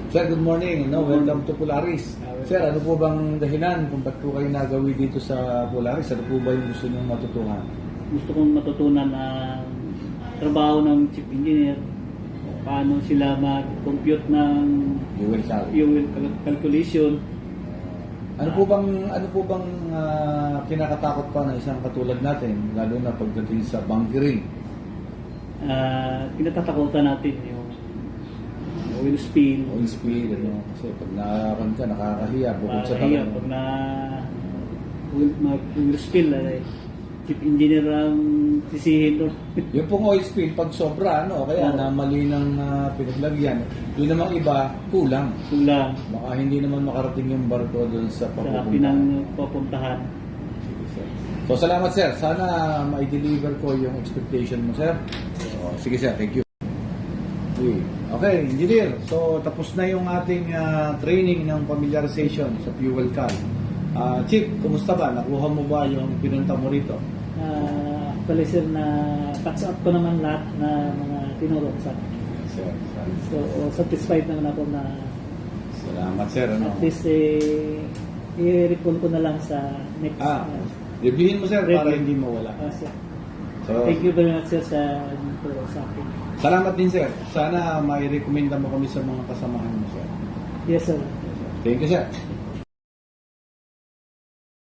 Sir, good morning. No, welcome to Polaris. Sir, ano po bang dahilan kung ba't po kayo nagawi dito sa Polaris? Ano po ba yung gusto niyong matutuhan? Gusto kong matutunan ang trabaho ng chief engineer, paano sila mag-compute ng Fuel cal. fuel calculation. Ano po bang kinakatakot pa na isang katulad natin, lalo na pagdating sa bunkering? Kinatatakutan natin yung oil spill. Oil spill, ano? Kasi pag nakakan ka, nakakahiya. Bukod sa Kaya pag na oil spill, chief engineer ang sisihin doon. Yung pong oil spill, pag sobra, ano, kaya na mali ng pinaglagyan, yung namang iba, kulang. Kulang Baka hindi naman makarating yung barko doon sa sa papupuntahan. pinangpupuntahan. So, salamat sir. Sana ma-deliver ko yung expectation mo, sir. So, sige sir, thank you. Okay, engineer. So, tapos na yung ating training ng familiarization sa fuel cal. Chief, kumusta ba? Nakuha mo ba yung pinunta mo rito? Actually sir, na catch up ko naman lahat na mga tinuro sa akin. Sir, So, satisfied naman ako na salamat sir. Ano? at least i-recall ko na lang sa next. Reviewin mo sir para Review. hindi mawala. Sir. So, Thank you very much sir sa tinuro sa akin. salamat din sir. Sana may recommenda mo kami sa mga kasamahan mo sir. Yes sir. Thank you sir.